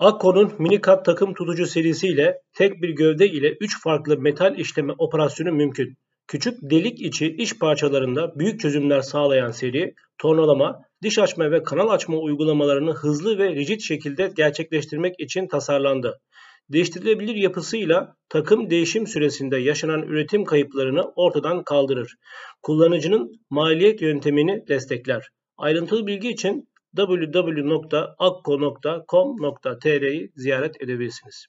Akko'nun minikat takım tutucu serisiyle tek bir gövde ile 3 farklı metal işleme operasyonu mümkün. Küçük delik içi iş parçalarında büyük çözümler sağlayan seri, tornalama, diş açma ve kanal açma uygulamalarını hızlı ve rigid şekilde gerçekleştirmek için tasarlandı. Değiştirilebilir yapısıyla takım değişim süresinde yaşanan üretim kayıplarını ortadan kaldırır. Kullanıcının maliyet yöntemini destekler. Ayrıntılı bilgi için www.akko.com.tr'yi ziyaret edebilirsiniz.